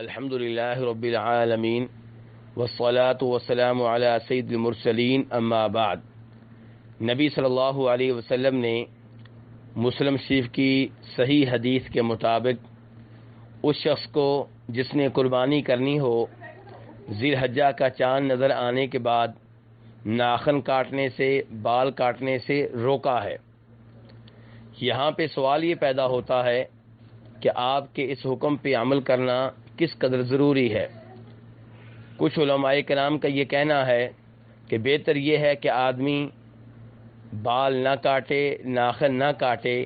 الحمد للہ رب العالمین والصلاة والسلام علی سید المرسلین اما بعد۔ نبی صلی اللہ علیہ وسلم نے مسلم شریف کی صحیح حدیث کے مطابق اس شخص کو جس نے قربانی کرنی ہو ذی الحجہ کا چاند نظر آنے کے بعد ناخن کاٹنے سے، بال کاٹنے سے روکا ہے۔ یہاں پہ سوال یہ پیدا ہوتا ہے کہ آپ کے اس حکم پہ عمل کرنا کس قدر ضروری ہے۔ کچھ علماء کرام کا یہ کہنا ہے کہ بہتر یہ ہے کہ آدمی بال نہ کاٹے، ناخن نہ کاٹے،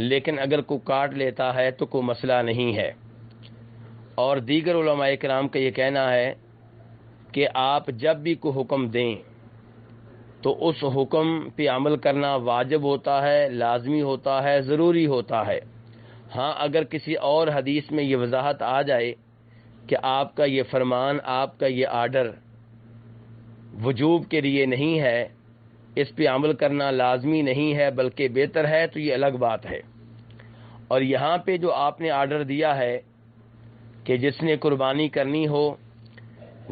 لیکن اگر کوئی کاٹ لیتا ہے تو کوئی مسئلہ نہیں ہے۔ اور دیگر علماء کرام کا یہ کہنا ہے کہ آپ جب بھی کوئی حکم دیں تو اس حکم پہ عمل کرنا واجب ہوتا ہے، لازمی ہوتا ہے، ضروری ہوتا ہے۔ ہاں، اگر کسی اور حدیث میں یہ وضاحت آ جائے کہ آپ کا یہ فرمان، آپ کا یہ آرڈر وجوب کے لیے نہیں ہے، اس پہ عمل کرنا لازمی نہیں ہے بلکہ بہتر ہے، تو یہ الگ بات ہے۔ اور یہاں پہ جو آپ نے آرڈر دیا ہے کہ جس نے قربانی کرنی ہو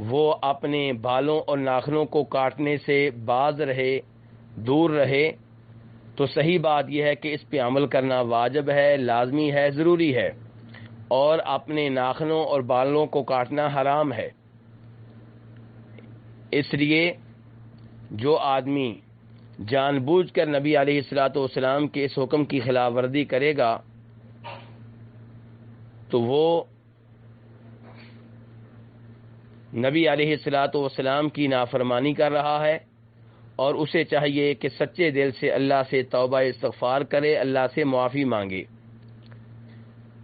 وہ اپنے بالوں اور ناخنوں کو کاٹنے سے باز رہے، دور رہے، تو صحیح بات یہ ہے کہ اس پہ عمل کرنا واجب ہے، لازمی ہے، ضروری ہے، اور اپنے ناخنوں اور بالوں کو کاٹنا حرام ہے۔ اس لیے جو آدمی جان بوجھ کر نبی علیہ الصلوۃ والسلام کے اس حکم کی خلاف ورزی کرے گا تو وہ نبی علیہ الصلوۃ والسلام کی نافرمانی کر رہا ہے، اور اسے چاہیے کہ سچے دل سے اللہ سے توبہ استغفار کرے، اللہ سے معافی مانگے،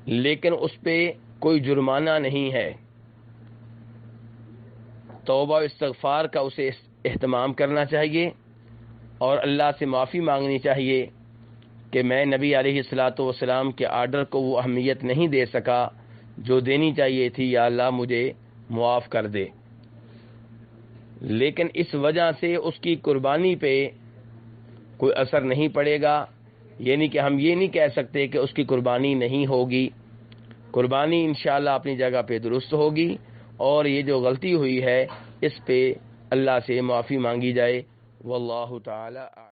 لیکن اس پہ کوئی جرمانہ نہیں ہے۔ توبہ استغفار کا اسے اہتمام کرنا چاہیے اور اللہ سے معافی مانگنی چاہیے کہ میں نبی علیہ الصلوۃ والسلام کے آرڈر کو وہ اہمیت نہیں دے سکا جو دینی چاہیے تھی، یا اللہ مجھے معاف کر دے۔ لیکن اس وجہ سے اس کی قربانی پہ کوئی اثر نہیں پڑے گا، یعنی کہ ہم یہ نہیں کہہ سکتے کہ اس کی قربانی نہیں ہوگی۔ قربانی انشاءاللہ اپنی جگہ پہ درست ہوگی، اور یہ جو غلطی ہوئی ہے اس پہ اللہ سے معافی مانگی جائے۔ واللہ تعالی